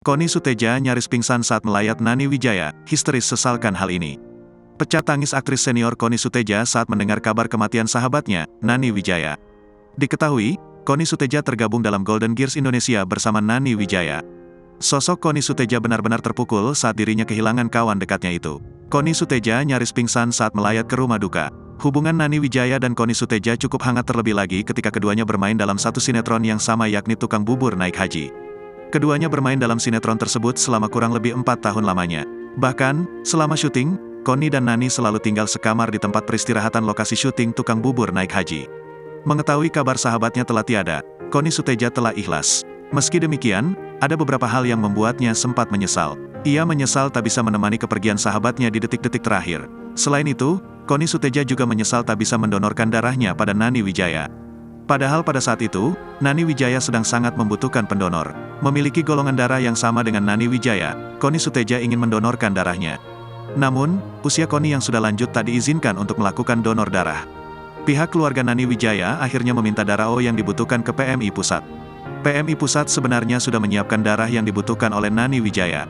Koni Sutedja nyaris pingsan saat melayat Nani Wijaya, histeris sesalkan hal ini. Pecah tangis aktris senior Koni Sutedja saat mendengar kabar kematian sahabatnya, Nani Wijaya. Diketahui, Koni Sutedja tergabung dalam Golden Gears Indonesia bersama Nani Wijaya. Sosok Koni Sutedja benar-benar terpukul saat dirinya kehilangan kawan dekatnya itu. Koni Sutedja nyaris pingsan saat melayat ke rumah duka. Hubungan Nani Wijaya dan Koni Sutedja cukup hangat terlebih lagi ketika keduanya bermain dalam satu sinetron yang sama yakni Tukang Bubur Naik Haji. Keduanya bermain dalam sinetron tersebut selama kurang lebih 4 tahun lamanya. Bahkan, selama syuting, Koni dan Nani selalu tinggal sekamar di tempat peristirahatan lokasi syuting Tukang Bubur Naik Haji. Mengetahui kabar sahabatnya telah tiada, Koni Sutedja telah ikhlas. Meski demikian, ada beberapa hal yang membuatnya sempat menyesal. Ia menyesal tak bisa menemani kepergian sahabatnya di detik-detik terakhir. Selain itu, Koni Sutedja juga menyesal tak bisa mendonorkan darahnya pada Nani Wijaya. Padahal pada saat itu, Nani Wijaya sedang sangat membutuhkan pendonor. Memiliki golongan darah yang sama dengan Nani Wijaya, Koni Sutedja ingin mendonorkan darahnya. Namun, usia Koni yang sudah lanjut tak diizinkan untuk melakukan donor darah. Pihak keluarga Nani Wijaya akhirnya meminta darah O yang dibutuhkan ke PMI Pusat. PMI Pusat sebenarnya sudah menyiapkan darah yang dibutuhkan oleh Nani Wijaya.